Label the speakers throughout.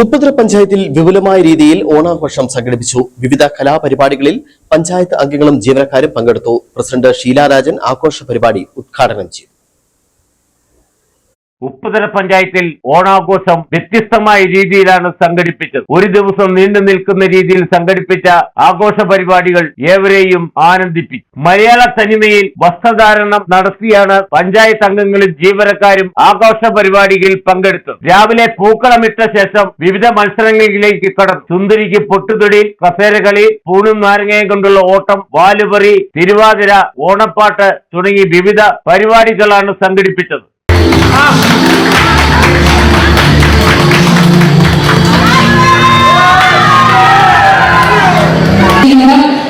Speaker 1: ഉപ്പുതറ പഞ്ചായത്തിൽ വിപുലമായ രീതിയിൽ ഓണാഘോഷം സംഘടിപ്പിച്ചു. വിവിധ കലാപരിപാടികളിൽ പഞ്ചായത്ത് അംഗങ്ങളും ജീവനക്കാരും പങ്കെടുത്തു. പ്രസിഡന്റ് ഷീല രാജൻ ആഘോഷ പരിപാടി ഉദ്ഘാടനം ചെയ്തു.
Speaker 2: ഉപ്പുതറ പഞ്ചായത്തിൽ ഓണാഘോഷം വ്യത്യസ്തമായ രീതിയിലാണ് സംഘടിപ്പിച്ചത്. ഒരു ദിവസം നീണ്ടു നിൽക്കുന്ന രീതിയിൽ സംഘടിപ്പിച്ച ആഘോഷ പരിപാടികൾ ഏവരെയും ആനന്ദിപ്പിച്ചു. മലയാള തനിമയിൽ വസ്ത്രധാരണം നടത്തിയാണ് പഞ്ചായത്ത് അംഗങ്ങളും ജീവനക്കാരും ആഘോഷ പരിപാടിയിൽ പങ്കെടുത്തത്. രാവിലെ പൂക്കളമിട്ട ശേഷം വിവിധ മത്സരങ്ങളിലേക്ക് കടന്നു. സുന്ദരിക്ക് പൊട്ടുതൊടിയിൽ, കസേരകളി, പൂണും നാരങ്ങയും കൊണ്ടുള്ള ഓട്ടം, വാലുപറി, തിരുവാതിര, ഓണപ്പാട്ട് തുടങ്ങി വിവിധ പരിപാടികളാണ് സംഘടിപ്പിച്ചത്.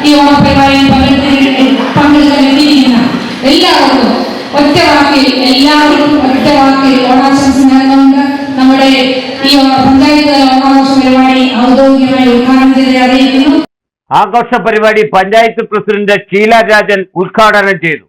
Speaker 3: ഈ ഓണപരിപാടിയിൽ പങ്കെടുക്കാൻ എല്ലാവർക്കും ഒറ്റ വാക്കിൽ ഓണാശംസ നൽകുന്നുണ്ട്. നമ്മുടെ ഈ പഞ്ചായത്ത് ഓണാഘോഷ പരിപാടി ഔദ്യോഗികമായി ഉദ്ഘാടനം ചെയ്ത് അറിയിക്കുന്നു.
Speaker 2: ആഘോഷ പരിപാടി പഞ്ചായത്ത് പ്രസിഡന്റ് ഷീല രാജൻ ഉദ്ഘാടനം ചെയ്തു.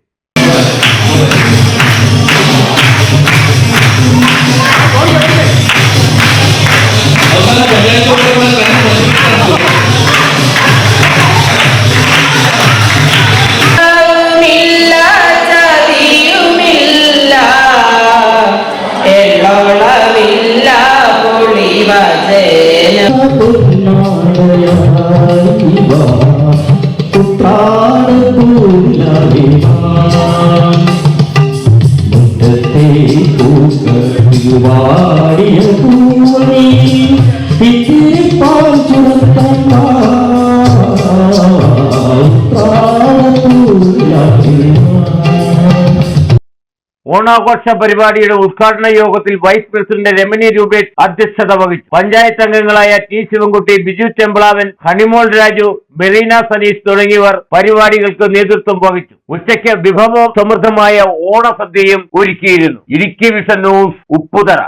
Speaker 2: ഓണാഘോഷ പരിപാടിയുടെ ഉദ്ഘാടന യോഗത്തിൽ വൈസ് പ്രസിഡന്റ് രമണി രൂപേഷ് അധ്യക്ഷത വഹിച്ചു. പഞ്ചായത്ത് അംഗങ്ങളായ ടി ശിവൻകുട്ടി, ബിജു ചെമ്പ്ളാവൻ, ഹണിമോൾ രാജു, മെറീന സനീഷ് തുടങ്ങിയവർ പരിപാടികൾക്ക് നേതൃത്വം വഹിച്ചു. ഉച്ചയ്ക്ക് വിഭവ സമൃദ്ധമായ ഓണസദ്യയും ഒരുക്കിയിരുന്നു. Idukki vision news, Upputhara.